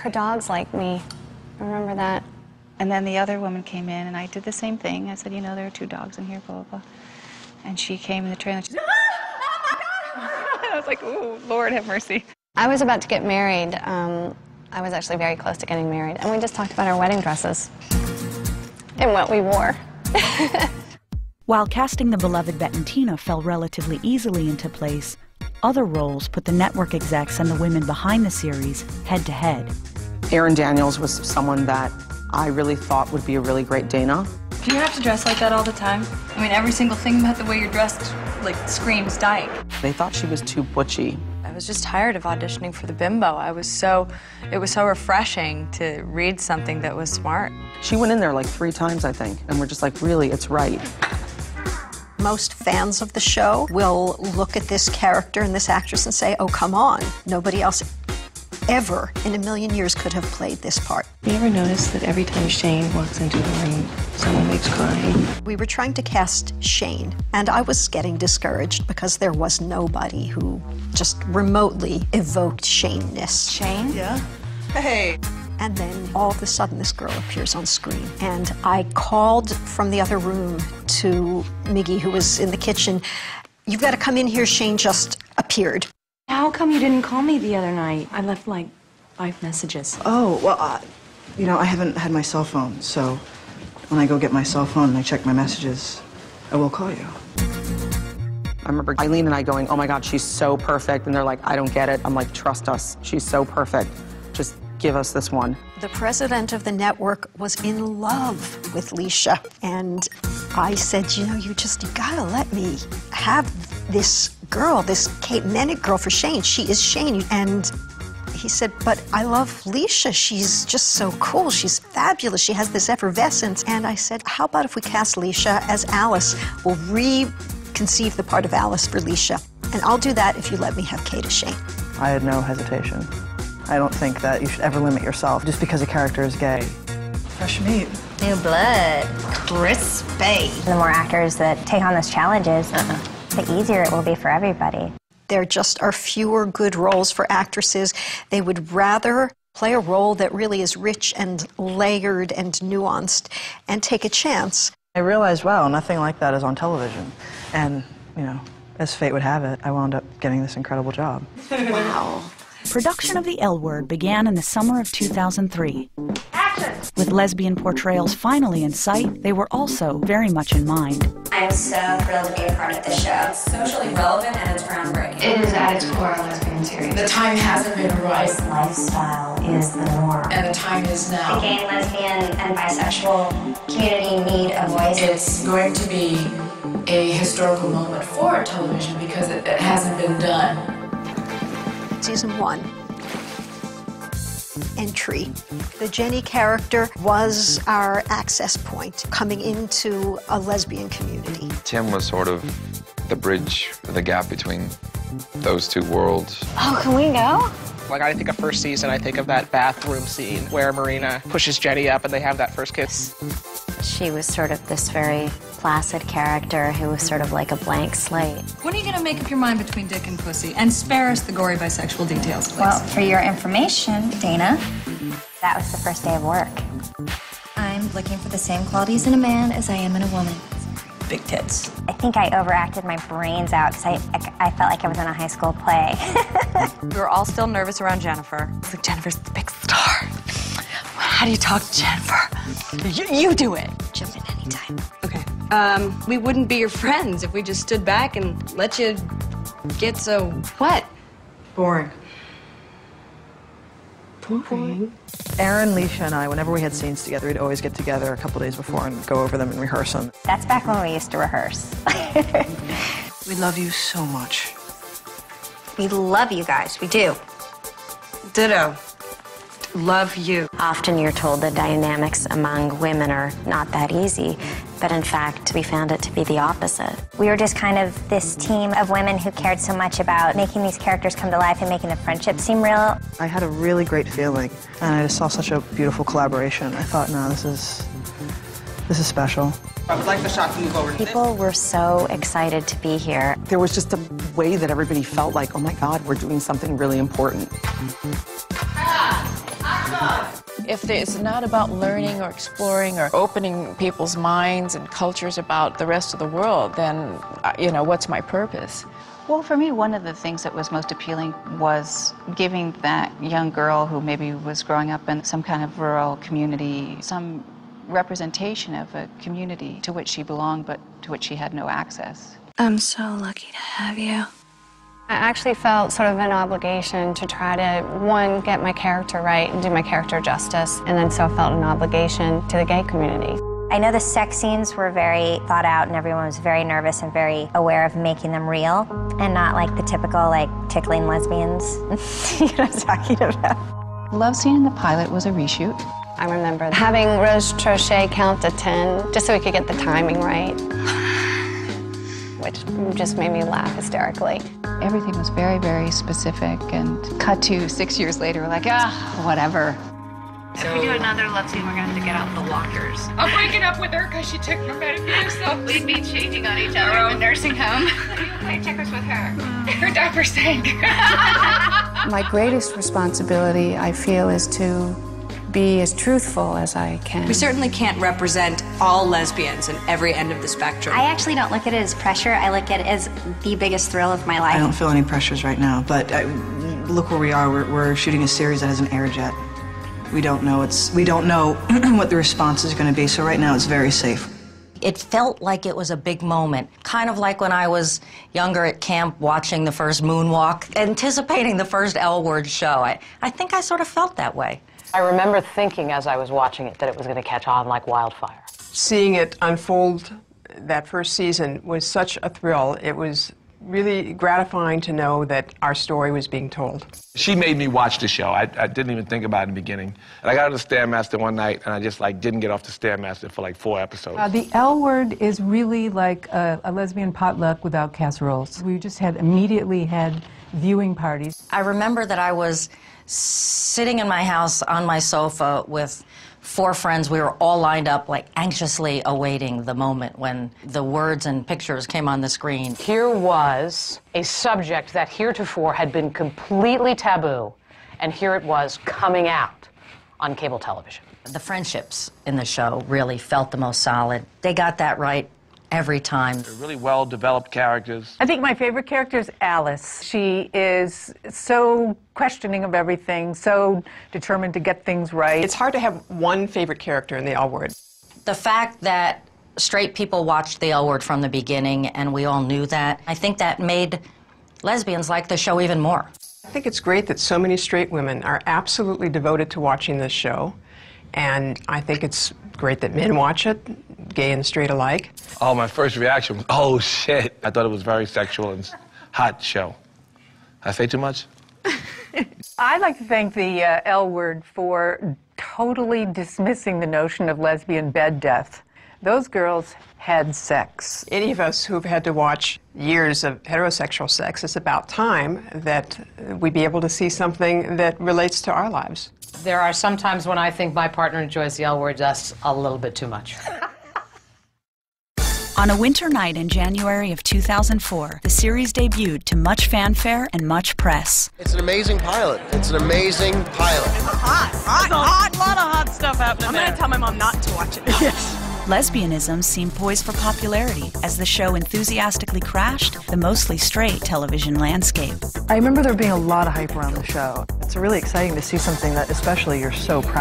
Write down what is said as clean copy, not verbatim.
Her dogs like me. I remember that. And then the other woman came in, and I did the same thing. I said, you know, there are 2 dogs in here, blah, blah, blah. And she came in the trailer, and she said, I was like, ooh, Lord have mercy. I was about to get married. I was actually very close to getting married, and we just talked about our wedding dresses and what we wore. While casting the beloved Bette and Tina fell relatively easily into place, other roles put the network execs and the women behind the series head-to-head. Erin Daniels was someone that I really thought would be a really great Dana. Do you have to dress like that all the time? I mean, every single thing about the way you're dressed, like, screams dyke. They thought she was too butchy. I was just tired of auditioning for the bimbo. It was so refreshing to read something that was smart. She went in there like 3 times, I think, and we're just like, really, it's right. Most fans of the show will look at this character and this actress and say, oh, come on, nobody else ever in a million years could have played this part. You ever notice that every time Shane walks into the room, someone makes crying? We were trying to cast Shane, and I was getting discouraged because there was nobody who just remotely evoked Shane-ness. Shane? Yeah? Hey! And then all of a sudden this girl appears on screen. And I called from the other room to Miggy, who was in the kitchen. You've got to come in here, Shane just appeared. How come you didn't call me the other night? I left like 5 messages. Oh, well, you know, I haven't had my cell phone, so when I go get my cell phone and I check my messages, I will call you. I remember Eileen and I going, oh my God, she's so perfect. And they're like, I don't get it. I'm like, trust us. She's so perfect. Just give us this one. The president of the network was in love with Leisha. And I said, you know, you gotta let me have this girl, this Kate Mennick girl for Shane. She is Shane. And he said, but I love Leisha. She's just so cool. She's fabulous. She has this effervescence. And I said, how about if we cast Leisha as Alice? We'll reconceive the part of Alice for Leisha. And I'll do that if you let me have Kate as Shane. I had no hesitation. I don't think that you should ever limit yourself just because a character is gay. Fresh meat. New blood. Crispy. The more actors that take on those challenges, the easier it will be for everybody. There just are fewer good roles for actresses. They would rather play a role that really is rich and layered and nuanced and take a chance. I realized, wow, nothing like that is on television. And, you know, as fate would have it, I wound up getting this incredible job. Wow. Production of The L Word began in the summer of 2003. Action! With lesbian portrayals finally in sight, they were also very much in mind. I'm so thrilled to be a part of this show. It's socially relevant and it's groundbreaking. It is at its core a lesbian series. The time hasn't been right. This lifestyle is the norm. And the time is now. The gay, lesbian, and bisexual community need a voice. It's going to be a historical moment for television because it hasn't been done. Season 1. Entry. The Jenny character was our access point coming into a lesbian community. Tim was sort of the bridge, the gap between those 2 worlds. Oh, can we go? Like, I think of first season, I think of that bathroom scene where Marina pushes Jenny up and they have that first kiss. She was sort of this very placid character who was sort of like a blank slate. When are you going to make up your mind between dick and pussy? And spare us the gory bisexual details, please. Well, for your information, Dana, that was the first day of work. I'm looking for the same qualities in a man as I am in a woman. Big tits. I think I overacted my brains out because I felt like I was in a high school play. We were all still nervous around Jennifer. It's like, Jennifer's the big star. How do you talk to Jennifer? You do it. Jump in anytime. Okay. We wouldn't be your friends if we just stood back and let you get so what? Boring. Boring. Erin, Leisha, and I, whenever we had scenes together, we'd always get together a couple days before and go over them and rehearse them. That's back when we used to rehearse. We love you so much. We love you guys, we do. Ditto. Love you. Often you're told the dynamics among women are not that easy, but in fact, we found it to be the opposite. We were just kind of this team of women who cared so much about making these characters come to life and making the friendship seem real. I had a really great feeling, and I just saw such a beautiful collaboration. I thought, no, this is special. I would like the shot to move over. People were so excited to be here. There was just a way that everybody felt like, oh my God, we're doing something really important. If it's not about learning or exploring or opening people's minds and cultures about the rest of the world, then, you know, what's my purpose? Well, for me, one of the things that was most appealing was giving that young girl who maybe was growing up in some kind of rural community some representation of a community to which she belonged, but to which she had no access. I'm so lucky to have you. I actually felt sort of an obligation to try to, one, get my character right and do my character justice, and then so felt an obligation to the gay community. I know the sex scenes were very thought out and everyone was very nervous and very aware of making them real and not like the typical like tickling lesbians. You know what I'm talking about? The love scene in the pilot was a reshoot. I remember having Rose Trochet count to 10 just so we could get the timing right, which just made me laugh hysterically. Everything was very, very specific, and cut to 6 years later, we're like, whatever. If we do another love scene, we're gonna have to get out the walkers. I'm breaking up with her because she took her Medicare, so We'd be changing on each other in the nursing home. You play checkers with her. her diaper stank. My greatest responsibility, I feel, is to be as truthful as I can. We certainly can't represent all lesbians in every end of the spectrum. I actually don't look at it as pressure. I look at it as the biggest thrill of my life. I don't feel any pressures right now, but look where we are. We're shooting a series that hasn't aired yet. We don't know what the response is going to be, so right now it's very safe. It felt like it was a big moment, kind of like when I was younger at camp watching the first moonwalk, anticipating the first L Word show. I think I sort of felt that way. I remember thinking as I was watching it that it was going to catch on like wildfire. Seeing it unfold that first season was such a thrill. It was really gratifying to know that our story was being told. She made me watch the show. I didn't even think about it in the beginning. And I got on the Stairmaster one night, and I just didn't get off the Stairmaster for 4 episodes. The L Word is really like a lesbian potluck without casseroles. We just immediately had viewing parties. I remember that I was sitting in my house on my sofa with 4 friends. We were all lined up, anxiously awaiting the moment when the words and pictures came on the screen. Here was a subject that heretofore had been completely taboo, and here it was coming out on cable television. The friendships in the show really felt the most solid. They got that right every time. They're really well-developed characters. I think my favorite character is Alice. She is so questioning of everything, so determined to get things right. It's hard to have one favorite character in the L Word. The fact that straight people watched the L Word from the beginning, and we all knew that, I think that made lesbians like the show even more. I think it's great that so many straight women are absolutely devoted to watching this show, and I think it's great that men watch it, gay and straight alike. Oh, my first reaction was, oh, shit. I thought it was very sexual and hot show. Did I say too much? I'd like to thank the L Word for totally dismissing the notion of lesbian bed death. Those girls had sex. Any of us who've had to watch years of heterosexual sex, it's about time that we be able to see something that relates to our lives. There are some times when I think my partner enjoys the L Word just a little bit too much. On a winter night in January of 2004, the series debuted to much fanfare and much press. It's an amazing pilot. It's an amazing pilot. Hot. A lot of hot stuff happening. I'm gonna tell my mom not to watch it. Yes. Lesbianism seemed poised for popularity as the show enthusiastically crashed the mostly straight television landscape. I remember there being a lot of hype around the show. It's really exciting to see something that especially you're so proud of.